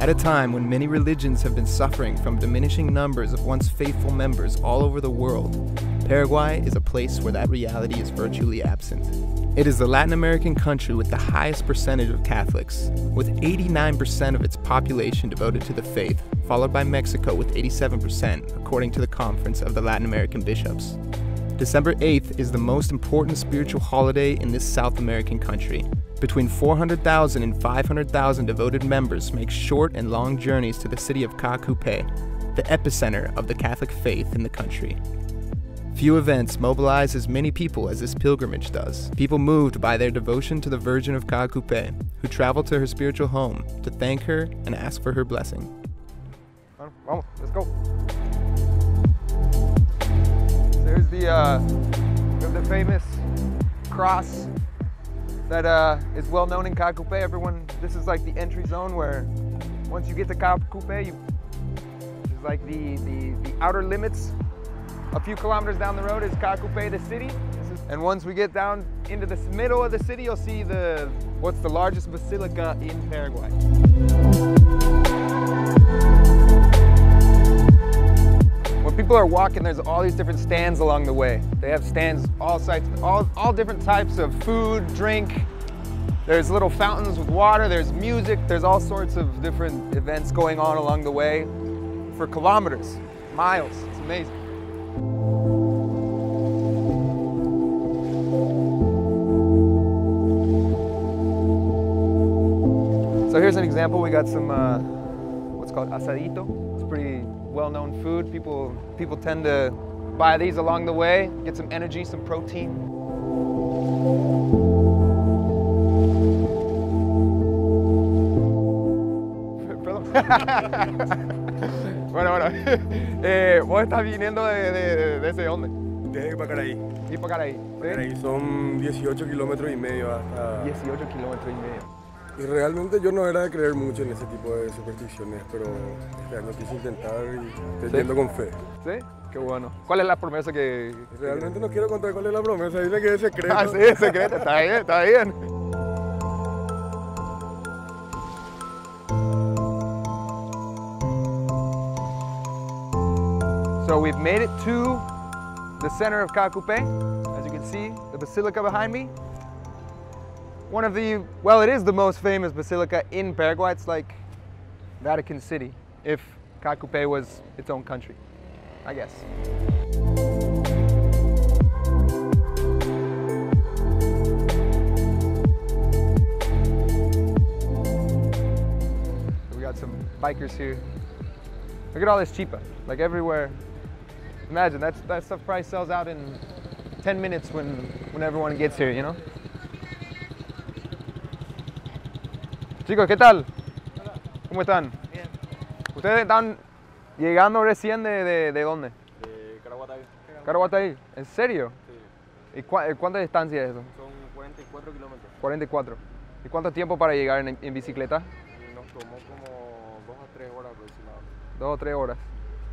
At a time when many religions have been suffering from diminishing numbers of once faithful members all over the world, Paraguay is a place where that reality is virtually absent. It is the Latin American country with the highest percentage of Catholics, with 89% of its population devoted to the faith, followed by Mexico with 87%, according to the Conference of the Latin American Bishops. December 8th is the most important spiritual holiday in this South American country. Between 400,000 and 500,000 devoted members make short and long journeys to the city of Caacupé, the epicenter of the Catholic faith in the country. Few events mobilize as many people as this pilgrimage does. People moved by their devotion to the Virgin of Caacupé, who travel to her spiritual home to thank her and ask for her blessing. Vamos, let's go. There's the famous cross that is well known in Caacupé. This is like the entry zone where once you get to Caacupé, it's like the outer limits. A few kilometers down the road is Caacupé, the city. And once we get down into the middle of the city, you'll see what's the largest basilica in Paraguay. When people are walking, there's all these different stands along the way. They have stands all different types of food, drink. There's little fountains with water, there's music, there's all sorts of different events going on along the way for kilometers, miles. It's amazing. So here's an example. We got some what's called asadito. It's pretty well-known food. People tend to buy these along the way, get some energy, some protein. Bueno. ¿Vos estás viniendo de ese dónde? De Pacaraí. ¿Y Pacaraí? Pacaraí son 18 kilómetros y medio hasta... 18 kilómetros y medio. Y realmente yo no era de creer mucho en ese tipo de supersticiones, pero este año quise intentar y estoy yendo con fe. ¿Sí? Qué bueno. ¿Cuál es la promesa que...? Realmente no quiero contar cuál es la promesa, dile que es secreto. Ah, sí, es secreto. Está bien, está bien. So we've made it to the center of Caacupé. As you can see, the basilica behind me. One of the, well, it is the most famous basilica in Paraguay. It's like Vatican City, if Caacupé was its own country, I guess. We got some bikers here. Look at all this chipa, like everywhere. Imagine, that stuff probably sells out in 10 minutes when everyone gets here, you know? Chicos, ¿qué tal? Hola. ¿Cómo están? Bien. ¿Ustedes están llegando recién de dónde? De Paraguay. Paraguay. ¿En serio? Sí. ¿Y cuánta distancia es eso? Son 44 kilómetros. 44. ¿Y cuánto tiempo para llegar en bicicleta? Y nos tomó como 2 a 3 horas aproximadamente. 2 o 3 horas.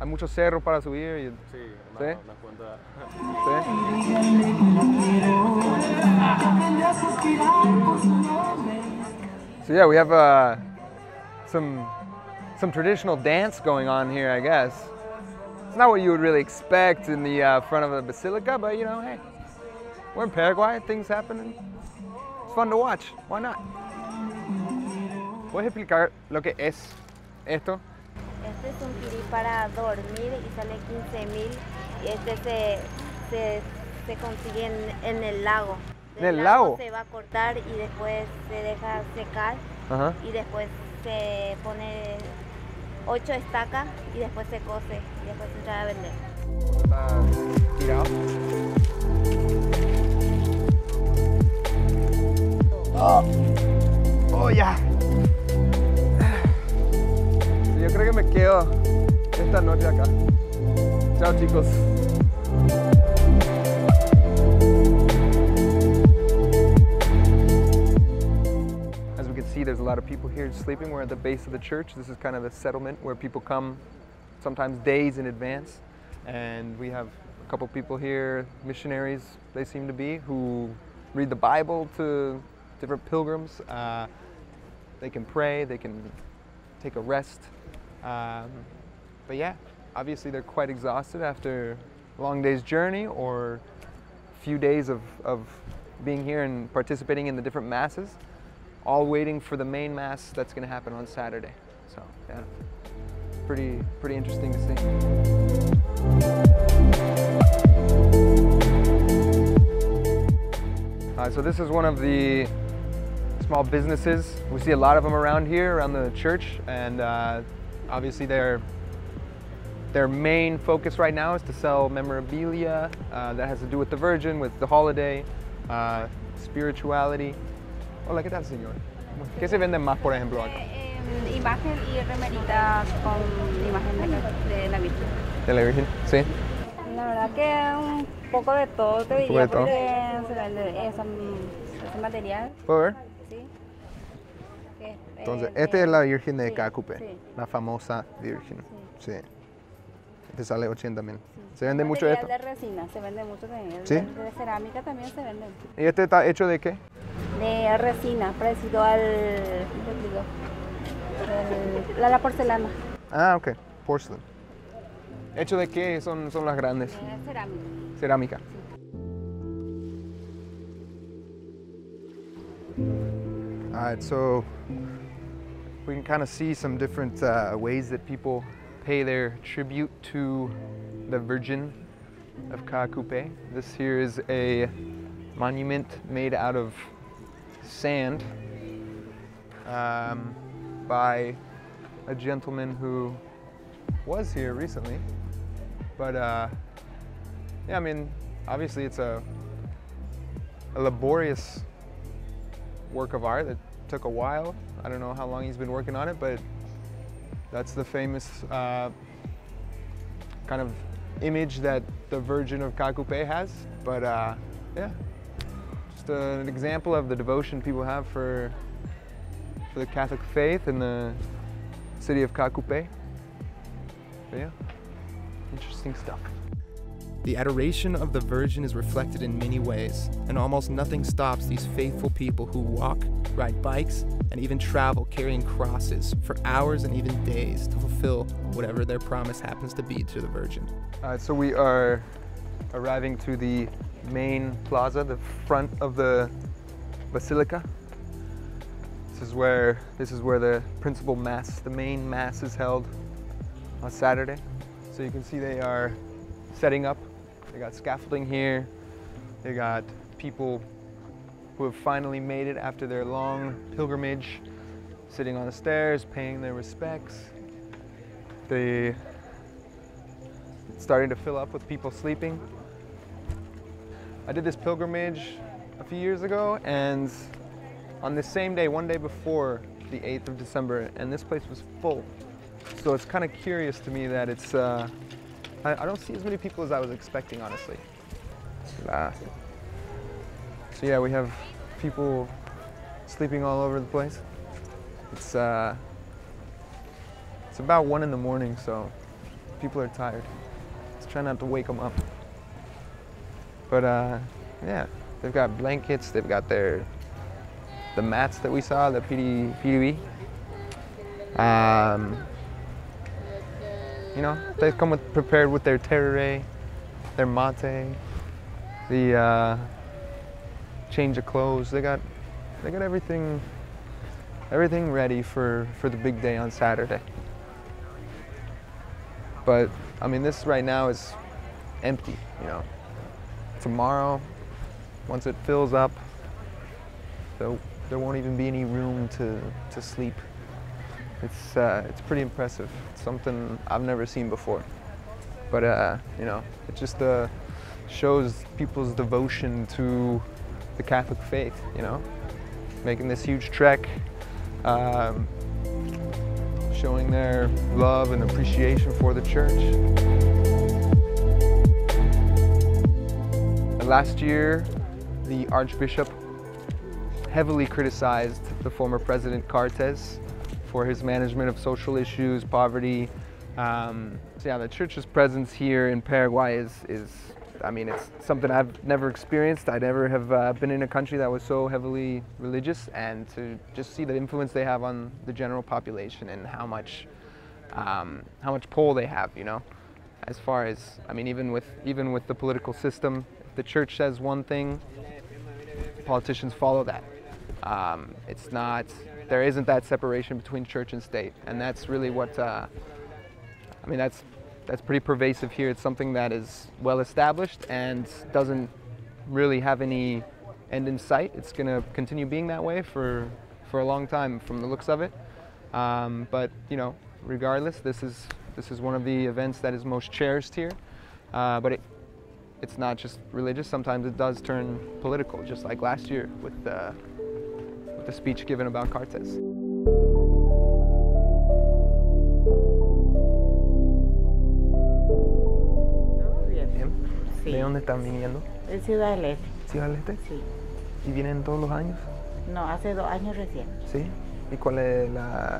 Hay muchos cerros para subir. Sí, ¿Sí? unas cuantas. ¿Sí? So yeah, we have some traditional dance going on here, I guess. It's not what you would really expect in the front of a basilica, but you know, hey, we're in Paraguay, things happen. It's fun to watch. Why not? ¿Puedes explicar lo que es esto? Este es un pirí para dormir y sale 15.000 y este se consigue en el lago. ¿En el lago? Se va a cortar y después se deja secar. Ajá. Y después se pone 8 estacas y después se cose y después se trae a vender. Está tirado. Oh, ya. Yo creo que me quedo esta noche acá. Chao, chicos. As we can see, there's a lot of people here sleeping. We're at the base of the church. This is kind of the settlement where people come sometimes days in advance. And we have a couple people here, missionaries they seem to be, who read the Bible to different pilgrims. They can pray, they can take a rest. But yeah, obviously they're quite exhausted after a long day's journey or a few days of being here and participating in the different masses, all waiting for the main mass that's going to happen on Saturday. So yeah, pretty interesting to see. So this is one of the small businesses. We see a lot of them around here, around the church, and obviously their main focus right now is to sell memorabilia that has to do with the Virgin, with the holiday, spirituality. Hola, ¿qué tal, señor? ¿Qué se vende más, por ejemplo, acá? Imagen y remeritas con imagen de la Virgen. ¿De la Virgen? Sí. La verdad que un poco de todo te diría, porque se vende ese material. ¿Puedo ver? Sí. Entonces, esta es la Virgen de sí, Caacupé, sí. la famosa Virgen. Sí. Te sale 80.000. Sí. ¿Se vende mucho esto? De resina, se vende mucho también. ¿Sí? De cerámica también se vende. ¿Y este está hecho de qué? De resina, parecido al... la porcelana. Ah, ok. Porcelain. ¿Hecho de qué son las grandes? Cerámica. Cerámica. Alright, so we can kind of see some different ways that people pay their tribute to the Virgin of Caacupé. This here is a monument made out of sand by a gentleman who was here recently. But yeah, I mean, obviously it's a laborious work of art that took a while. I don't know how long he's been working on it, but that's the famous kind of image that the Virgin of Caacupé has. But yeah, just an example of the devotion people have for the Catholic faith in the city of Caacupé. But yeah, interesting stuff. The adoration of the Virgin is reflected in many ways, and almost nothing stops these faithful people who walk, ride bikes, and even travel carrying crosses for hours and even days to fulfill whatever their promise happens to be to the Virgin. So we are arriving to the main plaza, the front of the basilica. This is where the principal mass, the main mass, is held on Saturday. So you can see they are setting up. They got scaffolding here. They got people who have finally made it after their long pilgrimage, sitting on the stairs, paying their respects. It's starting to fill up with people sleeping. I did this pilgrimage a few years ago, and on the same day, one day before the 8th of December, and this place was full. So it's kind of curious to me that it's, I don't see as many people as I was expecting, honestly. So yeah, we have people sleeping all over the place. It's about 1 in the morning, so people are tired. Let's try not to wake them up. But yeah, they've got blankets, they've got the mats that we saw, the PDB. You know, they come prepared with their tereré, their mate, the change of clothes. They got everything ready for the big day on Saturday. But I mean, this right now is empty. You know, tomorrow, once it fills up, there won't even be any room to sleep. It's pretty impressive. It's something I've never seen before. But you know, it just shows people's devotion to the Catholic faith. You know, making this huge trek, showing their love and appreciation for the church. Last year, the Archbishop heavily criticized the former President Cartes for his management of social issues, poverty. So yeah, the church's presence here in Paraguay is I mean, it's something I've never experienced. I never have been in a country that was so heavily religious, and to just see the influence they have on the general population and how much pull they have, you know, as far as, I mean, even with the political system, if the church says one thing, politicians follow that. It's not, there isn't that separation between church and state, and that's really what, I mean, that's pretty pervasive here. It's something that is well established and doesn't really have any end in sight. It's going to continue being that way for a long time from the looks of it. But, you know, regardless, this is one of the events that is most cherished here. But it's not just religious. Sometimes it does turn political, just like last year with the speech given about Cartes. Sí. ¿De dónde están viniendo? De Ciudad del Este. ¿Ciudad del Este? Sí. ¿Y vienen todos los años? No, hace 2 años recién. ¿Sí? ¿Y cuál es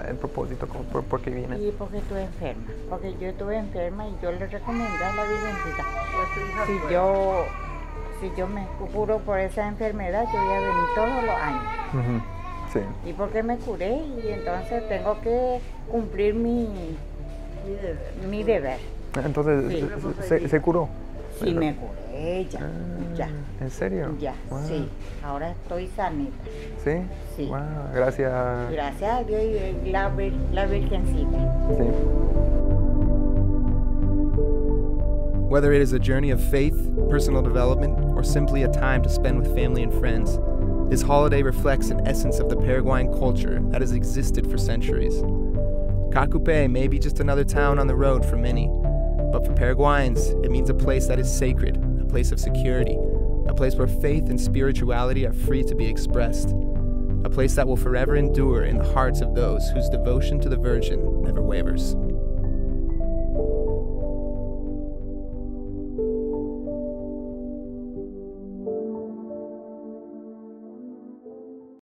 el propósito? ¿Por qué vienen? Y porque estuve enferma. Porque yo estuve enferma y yo le recomendé a la Virgencita. Si yo me curo por esa enfermedad, yo voy a venir todos los años. Sí. Y porque me curé y entonces tengo que cumplir mi deber. Entonces, Sí. ¿se curó? Sí, me curé ya. Ya. ¿En serio? Ya, Wow. sí. Ahora estoy sanita. ¿Sí? Sí. Wow, gracias. Gracias a Dios y la Virgencita. Sí. Whether it is a journey of faith, personal development, or simply a time to spend with family and friends, this holiday reflects an essence of the Paraguayan culture that has existed for centuries. Caacupé may be just another town on the road for many, but for Paraguayans, it means a place that is sacred, a place of security, a place where faith and spirituality are free to be expressed, a place that will forever endure in the hearts of those whose devotion to the Virgin never wavers.